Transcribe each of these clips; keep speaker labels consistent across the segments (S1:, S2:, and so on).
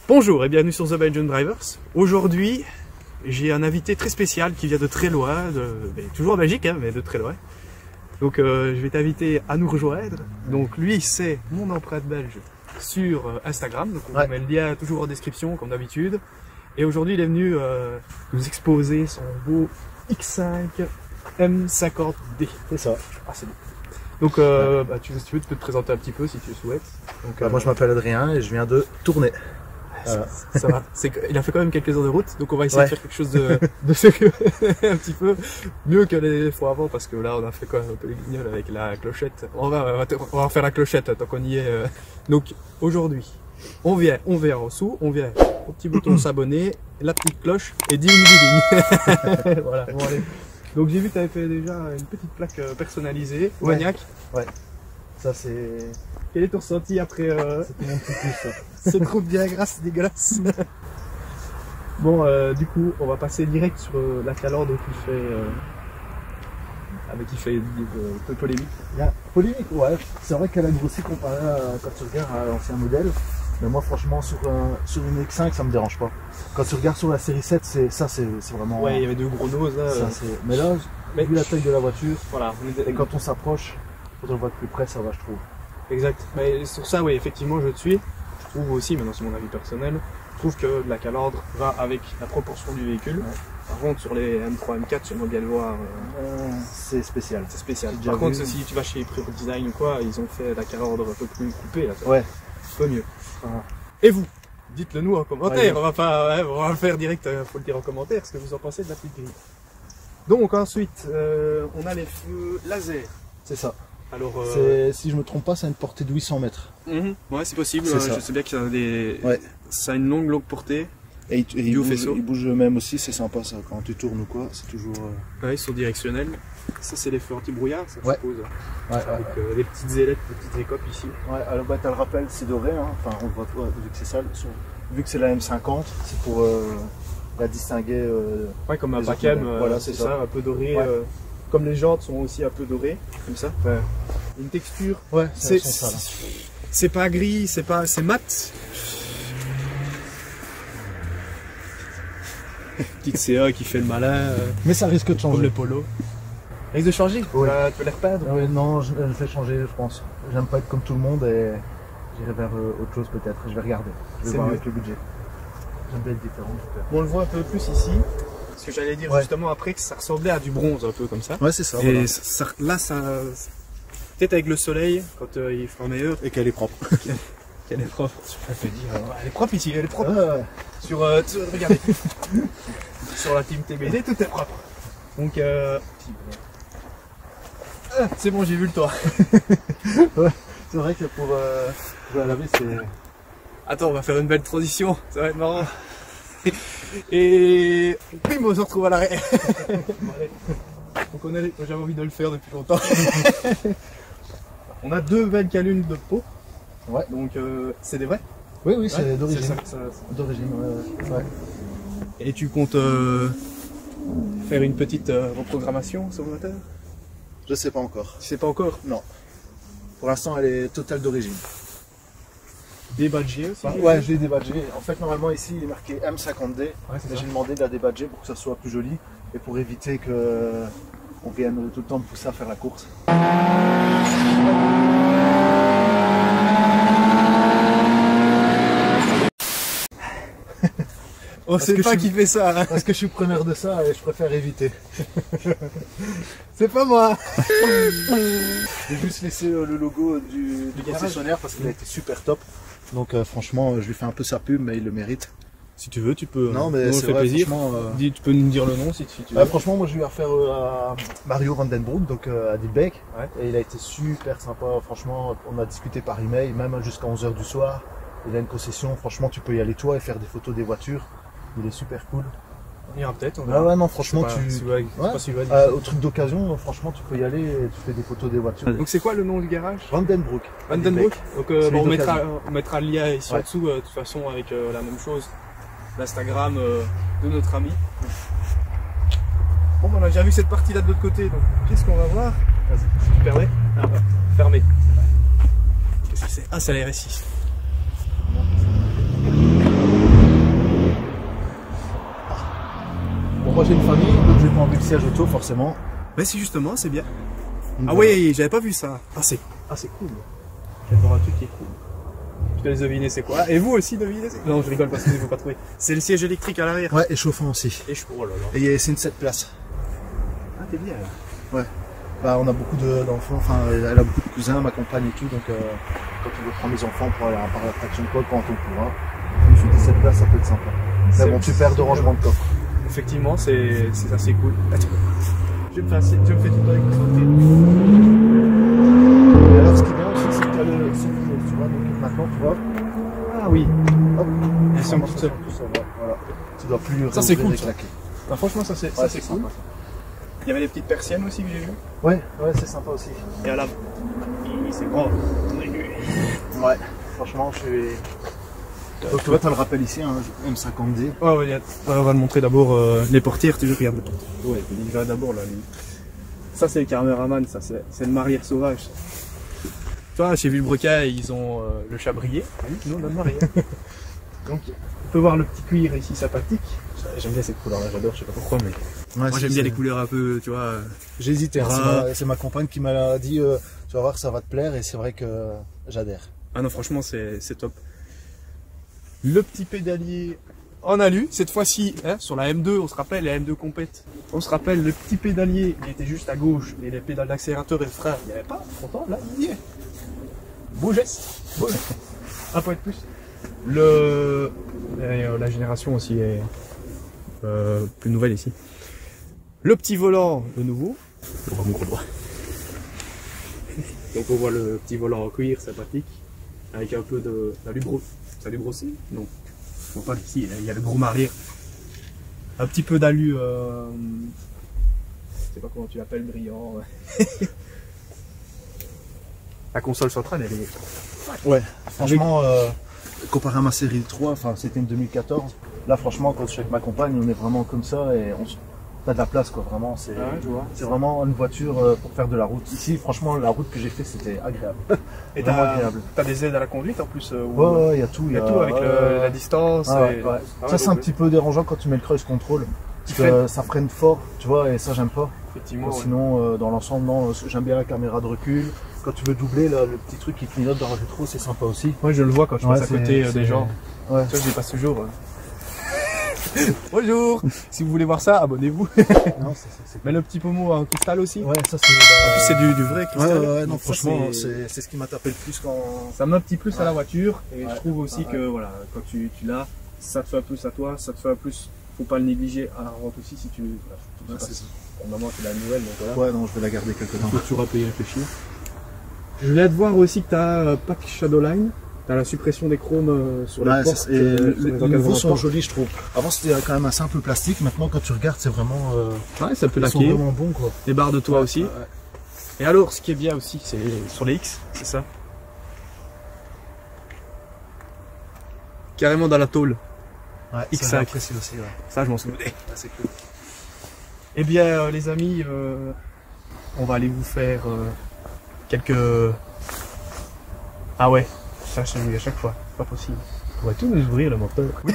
S1: Bonjour et bienvenue sur The Belgian Drivers. Aujourd'hui, j'ai un invité très spécial qui vient de très loin, toujours en Belgique, hein, mais de très loin. Donc je vais t'inviter à nous rejoindre. Donc lui, c'est mon empreinte belge sur Instagram. Donc on met le lien toujours en description comme d'habitude. Et aujourd'hui, il est venu nous exposer son beau X5 M50D.
S2: C'est ça.
S1: Ah, c'est bon. Donc si tu veux, tu peux te présenter un petit peu si tu le souhaites. Donc,
S2: moi je m'appelle Adrien et je viens de Tournai.
S1: Ça va. Il a fait quand même quelques heures de route, donc on va essayer de faire quelque chose de sérieux, un petit peu mieux que les fois avant, parce que là on a fait quand même un peu les guignols avec la clochette. On va faire la clochette tant qu'on y est. Donc aujourd'hui, on vient en dessous, on vient au petit bouton s'abonner, la petite cloche et ding ding. Voilà. Bon, allez. Donc j'ai vu que tu avais fait déjà une petite plaque personnalisée, Maniac.
S2: Ouais. Ça c'est.
S1: Quel est ton ressenti après
S2: C'était mon petit plus ça.
S1: C'est trop bien grasse, dégueulasse. Bon, du coup, on va passer direct sur la calandre qui fait un peu polémique.
S2: Polémique, ouais. C'est vrai qu'elle a grossi comparé à quand tu regardes à l'ancien modèle. Mais moi, franchement, sur une X5, ça me dérange pas. Quand tu regardes sur la série 7, c'est vraiment.
S1: Ouais, il y avait deux gros noses là.
S2: Mais là, vu la taille de la voiture,
S1: voilà.
S2: Et quand on s'approche, quand on le voit de plus près, ça va, je trouve.
S1: Exact. Mais sur ça, oui, effectivement, je te suis. Je trouve aussi, maintenant c'est mon avis personnel, je trouve que la calandre va avec la proportion du véhicule. Par contre, sur les M3, M4, j'aimerais bien le voir.
S2: C'est spécial.
S1: C'est spécial. Par contre, si tu vas chez Pro Design ou quoi, ils ont fait la calandre un peu plus coupée. Là,
S2: ouais.
S1: Un peu mieux. Et vous, dites-le nous en commentaire. On va le faire direct, faut le dire en commentaire, ce que vous en pensez de la petite grille. Donc ensuite, on a les feux laser.
S2: C'est ça.
S1: Alors,
S2: si je me trompe pas, ça a une portée de 800 mètres.
S1: Ouais, c'est possible.
S2: Je
S1: sais bien que ça a une longue portée.
S2: Et il bouge même aussi, c'est sympa ça. Quand tu tournes ou quoi, c'est toujours.
S1: Ouais, ils sont directionnels. Ça, c'est les feux anti-brouillard, ça je suppose. Avec les petites ailettes, les petites écopes ici. Ouais, alors t'as le rappel, c'est doré. Hein. Enfin, on le voit, vu que c'est ça. Vu que c'est la M50, c'est pour la distinguer. Ouais, comme un Pacam. Voilà, c'est ça, un peu doré. Ouais. Comme les jantes sont aussi un peu dorées, comme ça. Ouais. Une texture.
S2: Ouais,
S1: c'est pas gris, c'est mat. Petite CA qui fait le malin.
S2: Mais ça risque de changer.
S1: Comme le polo. Risque de changer?
S2: Oui.
S1: Tu peux les repeindre?
S2: Non, je le fais changer, je pense. J'aime pas être comme tout le monde et j'irai vers autre chose peut-être. Je vais regarder. Je vais voir avec le budget. J'aime bien être différent.
S1: Bon, on le voit un peu plus ici. Ce que j'allais dire justement après, que ça ressemblait à du bronze un peu comme ça.
S2: Ouais, c'est ça.
S1: Et voilà. Là, peut-être avec le soleil, quand il fera meilleur.
S2: Et qu'elle est propre.
S1: Qu'elle est propre. Je peux dire, elle est propre ici, elle est propre. Regardez. Sur la team TBD, tout est propre. Donc, c'est bon, j'ai vu le toit.
S2: Ouais, c'est vrai que pour la laver, c'est.
S1: Attends, on va faire une belle transition, ça va être marrant. Et puis on se retrouve à l'arrêt. Donc j'avais envie de le faire depuis longtemps. On a deux belles calunes de peau. Ouais. Donc c'est des vrais?
S2: Oui, c'est d'origine.
S1: D'origine, ouais. Et tu comptes faire une petite reprogrammation sur le moteur?
S2: Je sais pas encore.
S1: Tu sais pas encore?
S2: Non. Pour l'instant, elle est totale d'origine.
S1: Débadgé aussi?
S2: Ouais, je l'ai débadgé. En fait, normalement, ici, il est marqué M50D. Ouais, j'ai demandé de la débadger pour que ça soit plus joli et pour éviter qu'on vienne tout le temps me pousser à faire la course.
S1: On sait pas qui fait ça. Hein.
S2: Parce que je suis preneur de ça et je préfère éviter.
S1: C'est pas moi.
S2: J'ai juste laissé le logo du concessionnaire parce qu'il a été super top. Donc franchement, je lui fais un peu sa pub, mais il le mérite.
S1: Si tu veux, tu peux.
S2: Non, mais c'est vrai,
S1: plaisir. Tu peux nous dire le nom si tu veux.
S2: Franchement, moi je vais refaire à Mario Vandenbroek, donc à Dilbeek. Ouais. Et il a été super sympa. Franchement, on a discuté par email, même jusqu'à 11h du soir. Il a une concession. Franchement, tu peux y aller toi et faire des photos des voitures. Il est super cool.
S1: On ira peut-être.
S2: Ouais, non, franchement, au truc d'occasion, franchement, tu peux y aller et tu fais des photos des voitures.
S1: Donc, c'est quoi le nom du garage?
S2: Vandenbroek.
S1: Vandenbroek. Donc, on mettra le lien ici en dessous, de toute façon, avec la même chose, l'Instagram de notre ami. Bon, on a déjà vu cette partie-là de l'autre côté, donc qu'est-ce qu'on va voir? Vas-y, si tu permets. Fermé. Qu'est-ce que c'est? Ah, c'est la RS6.
S2: j'ai une famille, donc j'ai pas envie le siège auto forcément.
S1: Mais si justement, c'est bien.
S2: Donc,
S1: Ah oui, j'avais pas vu ça. Ah c'est cool. Je vais voir un truc qui est cool. Je te laisse deviner c'est quoi. Et vous aussi devinez c'est quoi. Non, je rigole parce que vous ne pas trouver. C'est le siège électrique à l'arrière.
S2: Ouais, et chauffant aussi.
S1: Et je... Oh là là.
S2: Et c'est une 7 places.
S1: Ah t'es bien là.
S2: Ouais. Bah on a beaucoup d'enfants, enfin elle a beaucoup de cousins, ma compagne et tout, donc quand on veut prendre les enfants pour aller par l'attraction de quoi, quand on pourra. Je me suis dit 7 places ça peut être sympa. Mais bon, tu perds de rangement de coffre.
S1: Effectivement, c'est assez cool. Attends. Je me fais tout le temps écouter.
S2: Et alors ce qui est bien aussi, c'est que tu as le self-close, tu vois, donc maintenant tu vois.
S1: Ah oui.
S2: Hop.
S1: Elles sont toutes seules.
S2: Voilà. Tu dois plus
S1: Ça, c'est
S2: réouvrir
S1: cool,
S2: et
S1: ça.
S2: claquer.
S1: Bah, franchement, ça c'est
S2: Ouais,
S1: cool.
S2: sympa, ça.
S1: Il y avait des petites persiennes aussi que j'ai vues.
S2: Ouais, c'est sympa aussi.
S1: Et à la... C'est grand.
S2: Ouais, franchement, je suis. Donc tu vois, t'as le rappel ici, hein, M50D.
S1: Ouais, on va le montrer d'abord les portières, tu regardes les portières. Ouais, il va d'abord là. Lui. Ça c'est le Cameraman, ça c'est le Marrière sauvage. Ça. Tu vois, chez Villebrequin, ils ont le chabrier. Ah oui, nous on a le Marrière. Donc on peut voir le petit cuir ici sympathique. J'aime bien cette couleur là, j'adore, je sais pas pourquoi, mais
S2: Ouais,
S1: moi j'aime bien les couleurs un peu, tu vois.
S2: J'hésitais, hein,
S1: Ah.
S2: c'est ma compagne qui m'a dit tu vas voir, ça va te plaire, et c'est vrai que j'adhère.
S1: Ah non, franchement c'est top. Le petit pédalier en alu, cette fois-ci, hein, sur la M2, on se rappelle, la M2 compète. On se rappelle, le petit pédalier, il était juste à gauche, mais les pédales d'accélérateur et le frein, il n'y avait pas. Pourtant, là, il y est. Beau geste. Beau geste. Un point de plus. La génération aussi est plus nouvelle ici. Le petit volant, de nouveau. On voit mon gros doigt. Donc on voit le petit volant en cuir, sympathique, avec un peu de d'alu brossé. Donc, on voit pas ici, il y a le gros arrière. Un petit peu d'alu, je sais pas comment tu l'appelles, brillant. La console centrale, elle est...
S2: Ouais, franchement, comparé à ma série 3, enfin c'était une 2014, là franchement, quand je suis avec ma compagne, on est vraiment comme ça et t'as de la place quoi, vraiment, c'est vraiment une voiture pour faire de la route. Ici, franchement, la route que j'ai fait, c'était agréable.
S1: Et
S2: vraiment agréable.
S1: T'as des aides à la conduite en plus
S2: Ouais, il y a tout.
S1: Il y a tout avec la distance.
S2: Ouais. Ça, c'est un petit peu dérangeant quand tu mets le cruise control. Parce que ça freine fort, tu vois, et ça, j'aime pas.
S1: Effectivement.
S2: Sinon, dans l'ensemble, non, j'aime bien la caméra de recul. Quand tu veux doubler, là, le petit truc qui clignote dans le rétro, c'est sympa aussi.
S1: Moi, je le vois quand je passe à côté des gens.
S2: Ouais.
S1: Tu vois, je les passe toujours. Bonjour. Si vous voulez voir ça, abonnez-vous. Mais le petit pommeau en cristal aussi.
S2: Ouais, ça c'est.
S1: En plus, c'est du vrai cristal.
S2: Ouais, non,
S1: donc
S2: franchement, c'est ce qui m'a tapé le plus quand.
S1: Ça met un petit plus à la voiture. Et je trouve aussi que voilà, quand tu l'as, ça te fait un plus à toi, ça te fait un plus. Faut pas le négliger à la revente aussi si tu. Voilà, c'est ça. Pour le moment, c'est la nouvelle, donc voilà.
S2: Ouais, non, je vais la garder quelque temps.
S1: Faut toujours payer réfléchir. Je voulais te voir aussi que tu as pack Shadowline. Tu as la suppression des chromes sur les portes.
S2: Les nouveaux sont jolis, je trouve. Avant, c'était quand même un simple plastique. Maintenant, quand tu regardes, c'est vraiment.
S1: Ouais, ça peut
S2: laquer. Ils sont vraiment bons, quoi.
S1: Les barres de toit aussi. Ouais. Et alors, ce qui est bien aussi, c'est sur les X, c'est ça. Carrément dans la tôle.
S2: Ouais,
S1: X5.
S2: Aussi, ouais.
S1: Ça, je m'en souvenais.
S2: Ouais, c'est cool.
S1: Eh bien, les amis, on va aller vous faire quelques. Ah ouais, ça je te le dis à chaque fois, c'est pas possible. On va tout nous ouvrir le moteur. Oui,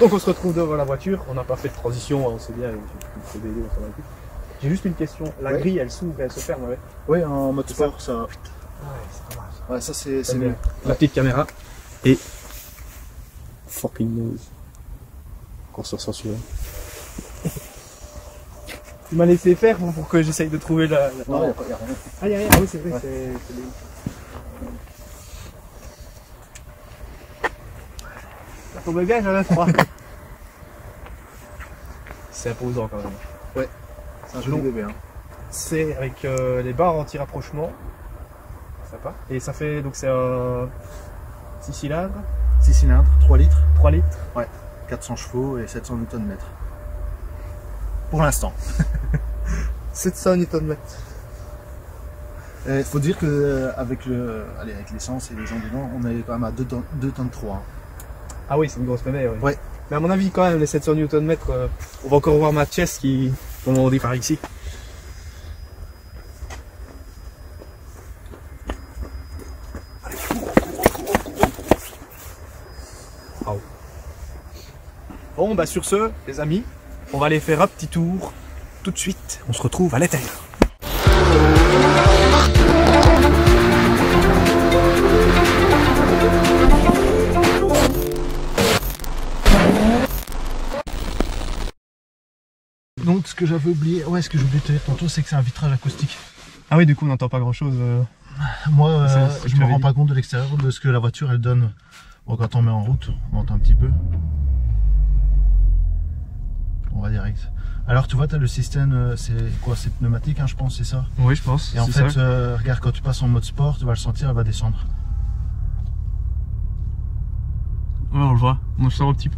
S1: donc on se retrouve devant la voiture, on n'a pas fait de transition, on sait bien, j'ai juste une question, la grille elle s'ouvre et elle se ferme, ouais.
S2: Oui, en mode sport, ça.
S1: Ouais, c'est pas mal.
S2: Ouais, ça c'est mieux.
S1: La petite caméra et fucking nose. Qu'on se censuré. Tu m'as laissé faire pour que j'essaye de trouver la...
S2: Non, il n'y a rien.
S1: Ah, il n'y a rien, oui, c'est vrai, ouais. C'est bien. Ça tombe bien, j'en ai 3. C'est imposant quand même.
S2: Ouais, c'est un joli bébé. Hein.
S1: C'est avec les barres anti-rapprochement. Sympa. Et ça fait, donc c'est un 6 cylindres.
S2: 6 cylindres, 3 litres.
S1: 3 litres.
S2: Ouais, 400 chevaux et 700 Nm. Pour l'instant.
S1: 700 Nm.
S2: Il faut dire que avec l'essence et les gens dedans, on est quand même à 2 tonnes 3.
S1: Ah oui, c'est une grosse monnaie, oui.
S2: Ouais.
S1: Mais à mon avis, quand même, les 700 Nm, on va encore voir ma chest qui, comme on dit par ici. Oh. Bon, bah sur ce, les amis, On va aller faire un petit tour tout de suite. On se retrouve à l'intérieur.
S2: Donc ce que j'avais oublié, ce que j'ai oublié de te dire tantôt, c'est que c'est un vitrage acoustique.
S1: Ah oui, du coup on n'entend pas grand chose.
S2: Moi, je me rends pas compte de l'extérieur de ce que la voiture elle donne. Bon, quand on met en route, on entend un petit peu. On va direct. Alors tu vois, tu as le système, c'est quoi? C'est pneumatique, hein, je pense, c'est ça?
S1: Oui, je pense.
S2: Et en fait, regarde, quand tu passes en mode sport, tu vas le sentir, elle va descendre.
S1: Ouais, on le voit. On le sent un petit peu.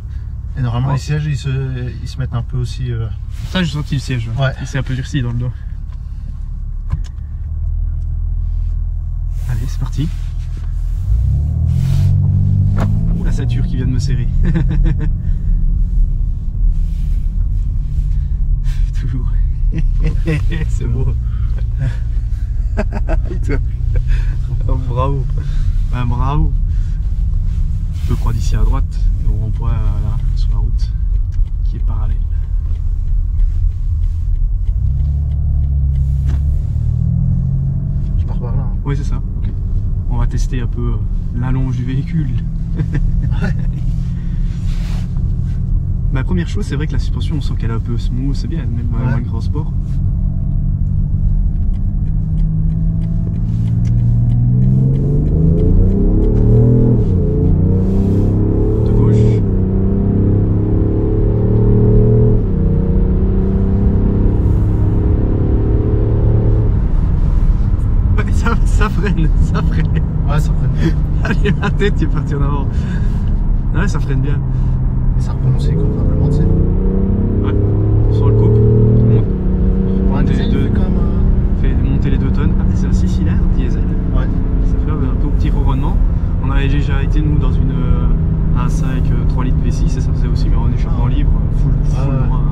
S2: Et normalement, les sièges, ils se mettent un peu aussi...
S1: Ça, j'ai senti le siège.
S2: Ouais.
S1: Il s'est un peu durci dans le dos. Allez, c'est parti. Ouh, la ceinture qui vient de me serrer. Toujours. C'est beau. Oh, bravo. Ben, bravo. Je peux prendre ici à droite et on rond-point là sur la route qui est parallèle.
S2: Je pars par là. Hein.
S1: Oui, c'est ça. Okay. On va tester un peu l'allonge du véhicule. Ma première chose, c'est vrai que la suspension, on sent qu'elle est un peu smooth, c'est bien, même moins grand sport. De gauche. Ouais, ça freine, ça freine.
S2: Ouais, ça freine bien.
S1: Allez, ma tête, il est parti en avant. Ouais, ça freine bien.
S2: Et ça reprend aussi convenablement, tu sais.
S1: Ouais, sur le couple, monte les deux, fait monter les 2 tonnes. Ah, c'est un 6 cylindres diesel.
S2: Ouais.
S1: Ça fait un peu petit ronronnement. On avait déjà été nous dans une 1.5 3 litres V6 et ça faisait aussi, mais en échappement libre, full loin.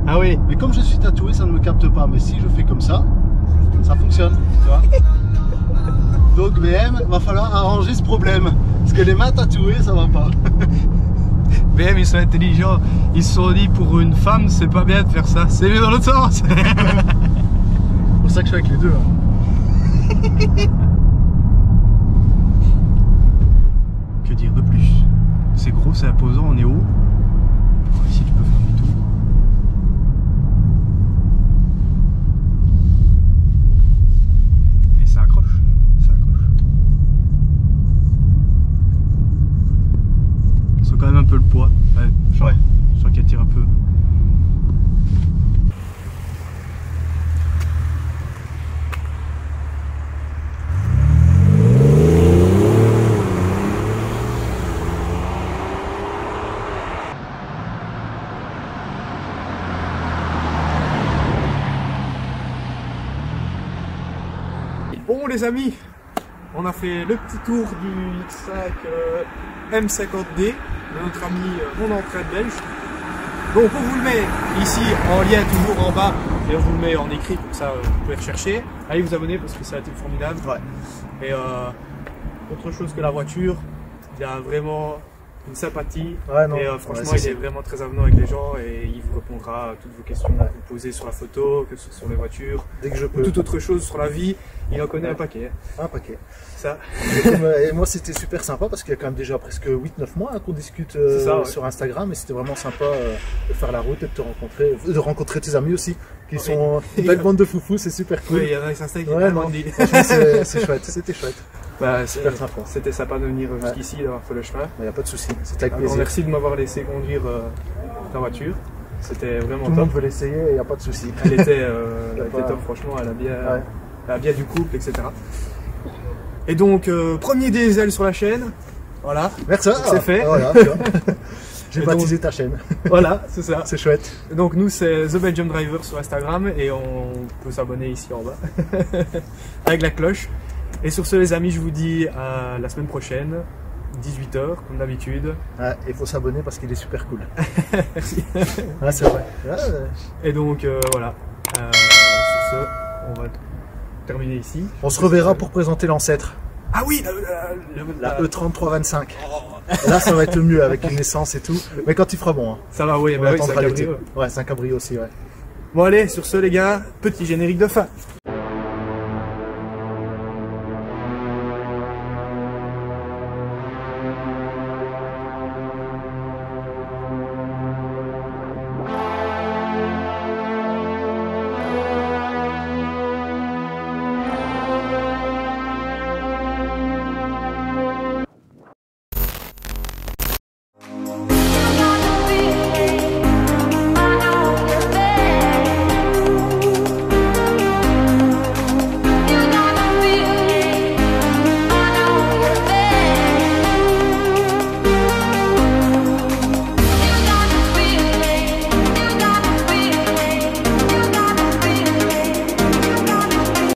S1: Ah oui.
S2: Mais comme je suis tatoué, ça ne me capte pas. Mais si je fais comme ça fonctionne, tu vois. Donc BM, va falloir arranger ce problème. Parce que les mains tatouées, ça va pas.
S1: BM, ils sont intelligents. Ils se sont dit, pour une femme, c'est pas bien de faire ça. C'est mieux dans l'autre sens.
S2: C'est pour ça que je suis avec les deux. Hein.
S1: Que dire de plus? C'est gros, c'est imposant, on est haut. Ici, tu peux faire demi-tour. Et ça accroche. Ça accroche. On sent quand même un peu le poids. Ouais, je sens qu'elle tire un peu. Bon les amis, on a fait le petit tour du X5 M50D de notre ami Mon Entraide belge. Donc on vous le met ici en lien toujours en bas et on vous le met en écrit comme ça vous pouvez rechercher. Allez vous abonner parce que ça a été formidable. Ouais. Et autre chose que la voiture, il y a vraiment une sympathie et franchement il est vraiment très avenant avec les gens et il vous répondra à toutes vos questions que vous posez sur la photo, que ce soit sur les voitures, dès que je peux. Ou toute autre chose sur la vie, il en connaît un paquet.
S2: Un paquet.
S1: Ça.
S2: Et moi c'était super sympa parce qu'il y a quand même déjà presque 8-9 mois qu'on discute sur Instagram et c'était vraiment sympa de faire la route et de te rencontrer, de rencontrer tes amis aussi qui sont une belle bande de foufous, c'est super cool.
S1: Oui, il y en a qui s'installent.
S2: Ouais, c'est chouette, c'était chouette.
S1: Bah,
S2: super sympa.
S1: C'était sympa de venir jusqu'ici, d'avoir fait le chemin.
S2: Il n'y a pas de souci, c'était avec plaisir.
S1: Merci de m'avoir laissé conduire ta voiture. C'était vraiment top.
S2: Tout le monde veut l'essayer, il n'y a pas de souci.
S1: Elle était top, franchement, elle a bien du couple, etc. Et donc, premier diesel sur la chaîne. Voilà.
S2: Merci.
S1: C'est fait.
S2: Voilà, j'ai baptisé ta chaîne.
S1: Voilà, c'est ça.
S2: C'est chouette.
S1: Et donc nous c'est The Belgium Driver sur Instagram et on peut s'abonner ici en bas avec la cloche. Et sur ce les amis, je vous dis à la semaine prochaine, 18 h comme d'habitude.
S2: Ah, il faut s'abonner parce qu'il est super cool.
S1: Merci.
S2: Ah, c'est vrai.
S1: Et donc voilà, sur ce, on va terminer ici.
S2: On se reverra pour présenter l'ancêtre.
S1: Ah oui,
S2: la E3325. Là, ça va être le mieux avec une essence et tout. Mais quand il fera bon. Hein.
S1: Ça va, oui,
S2: c'est un cabrio. Ouais, c'est un cabrio aussi, ouais.
S1: Bon allez, sur ce les gars, petit générique de fin.